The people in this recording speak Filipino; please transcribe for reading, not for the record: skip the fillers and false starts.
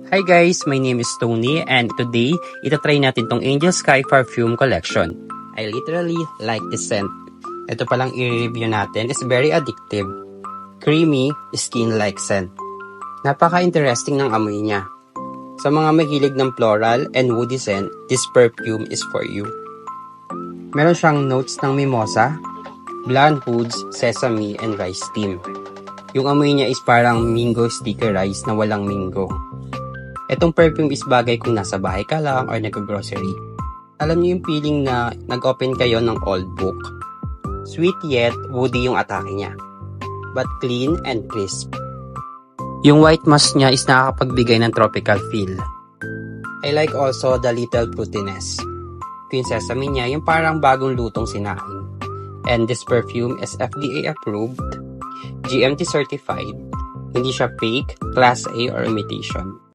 Hi guys, my name is Tony and today, itatry natin tong Angel Sky Perfume Collection. I literally like this scent. Ito palang i-review natin is very addictive. Creamy, skin-like scent. Napaka-interesting ng amoy niya. Sa mga mahilig ng floral and woody scent, this perfume is for you. Meron siyang notes ng mimosa, blonde woods, sesame, and rice steam. Yung amoy niya is parang mango sticky rice na walang mango. Etong perfume is bagay kung nasa bahay ka lang or nag-grocery. Alam niyo yung feeling na nag-open kayo ng old book. Sweet yet woody yung atake niya. But clean and crisp. Yung white musk niya is nakakapagbigay ng tropical feel. I like also the little fruitiness. Yung sesame niya, yung parang bagong lutong sinaing. And this perfume is FDA approved, GMT certified. Hindi siya fake, class A or imitation.